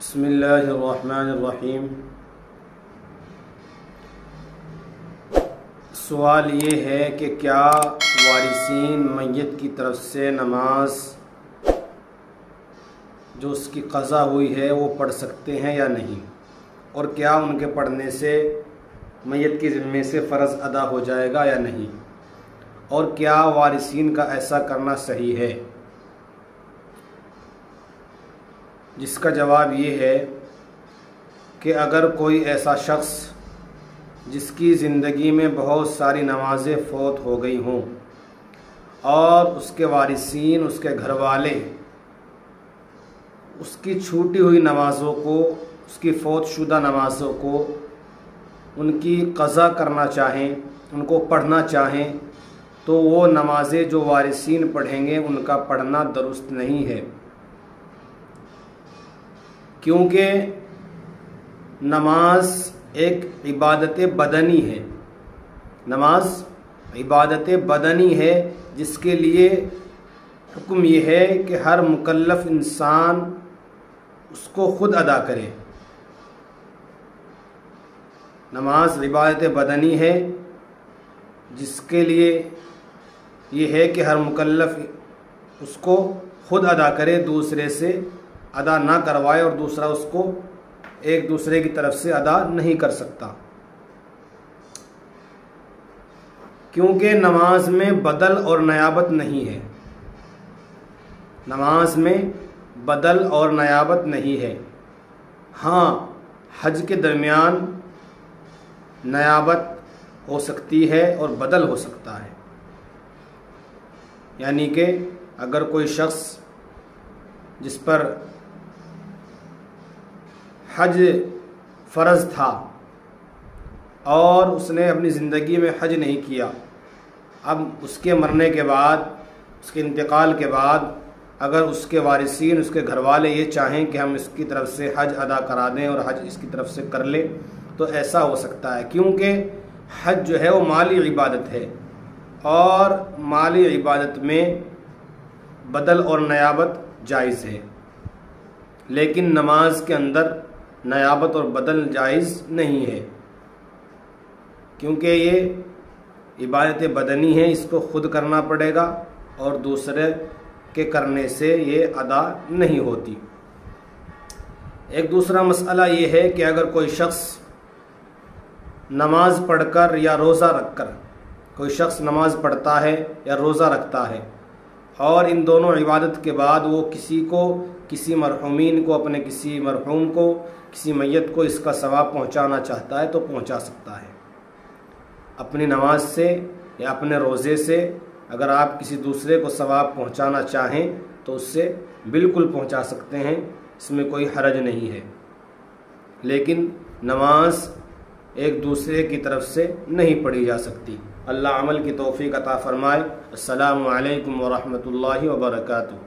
بسم اللہ الرحمن الرحیم۔ سوال یہ ہے کہ کیا وارثین میت کی طرف سے نماز جو اس کی قضا ہوئی ہے وہ پڑھ سکتے ہیں یا نہیں، اور کیا ان کے پڑھنے سے میت کے ذمے سے فرض ادا ہو جائے گا یا نہیں، اور کیا وارثین کا ایسا کرنا صحیح ہے؟ جس کا جواب یہ ہے کہ اگر کوئی ایسا شخص جس کی زندگی میں بہت ساری نمازیں فوت ہو گئی ہوں اور اس کے وارثین، اس کے گھر والے اس کی چھوٹی ہوئی نمازوں کو، اس کی فوت شدہ نمازوں کو ان کی قضا کرنا چاہیں، ان کو پڑھنا چاہیں، تو وہ نمازیں جو وارثین پڑھیں گے ان کا پڑھنا درست نہیں ہے، کیونکہ نماز ایک عبادت بدنی ہے۔ نماز عبادت بدنی ہے جس کے لیے حکم یہ ہے کہ ہر مکلف انسان اس کو خود ادا کرے۔ نماز عبادت بدنی ہے جس کے لیے یہ ہے کہ ہر مکلف اس کو خود ادا کرے، دوسرے سے ادا نہ کروائے، اور دوسرا اس کو ایک دوسرے کی طرف سے ادا نہیں کر سکتا، کیونکہ نماز میں بدل اور نیابت نہیں ہے۔ نماز میں بدل اور نیابت نہیں ہے۔ ہاں، حج کے درمیان نیابت ہو سکتی ہے اور بدل ہو سکتا ہے، یعنی کہ اگر کوئی شخص جس پر حج فرض تھا اور اس نے اپنی زندگی میں حج نہیں کیا، اب اس کے مرنے کے بعد، اس کے انتقال کے بعد اگر اس کے وارثین، اس کے گھر والے یہ چاہیں کہ ہم اس کی طرف سے حج ادا کرا دیں اور حج اس کی طرف سے کر لیں، تو ایسا ہو سکتا ہے، کیونکہ حج جو ہے وہ مالی عبادت ہے، اور مالی عبادت میں بدل اور نیابت جائز ہے، لیکن نماز کے اندر نیابت اور بدل جائز نہیں ہے، کیونکہ یہ عبادت بدنی ہے، اس کو خود کرنا پڑے گا اور دوسرے کے کرنے سے یہ ادا نہیں ہوتی۔ ایک دوسرا مسئلہ یہ ہے کہ اگر کوئی شخص نماز پڑھ کر یا روزہ رکھ کر، کوئی شخص نماز پڑھتا ہے یا روزہ رکھتا ہے اور ان دونوں عبادت کے بعد وہ کسی مرحومین کو، اپنے کسی مرحوم کو، کسی میت کو اس کا ثواب پہنچانا چاہتا ہے تو پہنچا سکتا ہے، اپنی نماز سے یا اپنے روزے سے۔ اگر آپ کسی دوسرے کو ثواب پہنچانا چاہیں تو اس سے بالکل پہنچا سکتے ہیں، اس میں کوئی حرج نہیں ہے، لیکن نماز ایک دوسرے کی طرف سے نہیں پڑھی جا سکتی۔ اللہ عمل کی توفیق عطا فرمائے۔ السلام علیکم ورحمۃ اللہ وبرکاتہ۔